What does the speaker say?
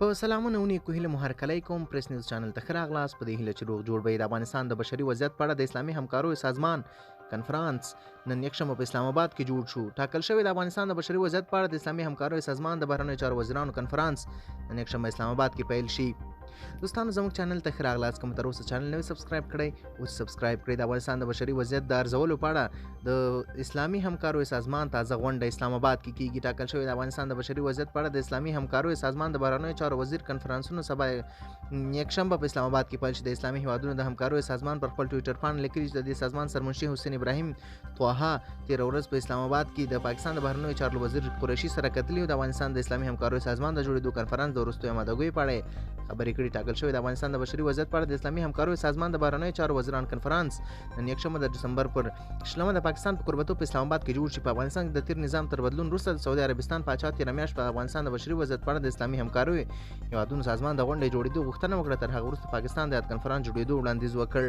په سلامونه ونیکو هیله مو هرکلی کوم. پریس نیوز چینل ته ښه راغلاست. په دې هیله چې روغ جوړ به د افغانستان د بشري وضعیت په اړه د اسلامي همکاریو سازمان کنفرانس نن یکشنبه په اسلام آباد کې جوړ شو. ټاکل شوی د افغانستان د بشري وضعیت په اړه د اسلامي همکاریو سازمان د بهرنیو چارو وزیرانو کنفرانس نن یکشنبه اسلام آباد کې پیل شي. دوستانو زموږ چینل ته ښه راغلاست. کوم تر اوسه چینل نوی سبسکرایب کړئ اوس سبسکرایب کړئ. د افغانستان د بشري وضعیت د ارزولو په اړه د اسلامي همکاریو سازمان تازه غونډه اسلام آباد کې کیږي. ټاکل شوی د افغانستان د بشري وضعیت په اړه د اسلامي همکاریو سازمان د بهرنیو چارو وزیر کنفرانسونو سبا یکشنبه په اسلام آباد کې پیل شي. د اسلامي هیوادونو د همکاریو سازمان پر خپل ټویټر باندې لیکلي چې د دې سازمان سرمنشي حسین ابراهیم طه تیر ورځ په اسلام آباد کې د پاکستان د بهرنیو چارو وزیر قریشي سره کتلي او د افغانستان د اسلامي همکاریو سازمان د جوړېدو کنفرانس د وروستیو امادګیو په اړه خبرې کړې. ټاکل شوی د افغانستان د بشري وضعیت په اړه د اسلامي همکاریو سازمان د بهرنیو چارو وزیران کنفرانس نن یکشنبه د ډسمبر پر 20 د پاکستان په قربتوب په اسلام آباد کې جوړ شي. په افغانستان کې د تیر نظام تر بدلون وروسته د سعودي عربستان پاچا تیر میاشت په افغانستان د بشري وضعیت په اړه د اسلامي همکاریو هیوادونو سازمان د غونډې جوړېدو غوښتنه وکړه. تر هغه وروسته پاکستان د کنفرانس جوړېدو وړاندیز وکړ.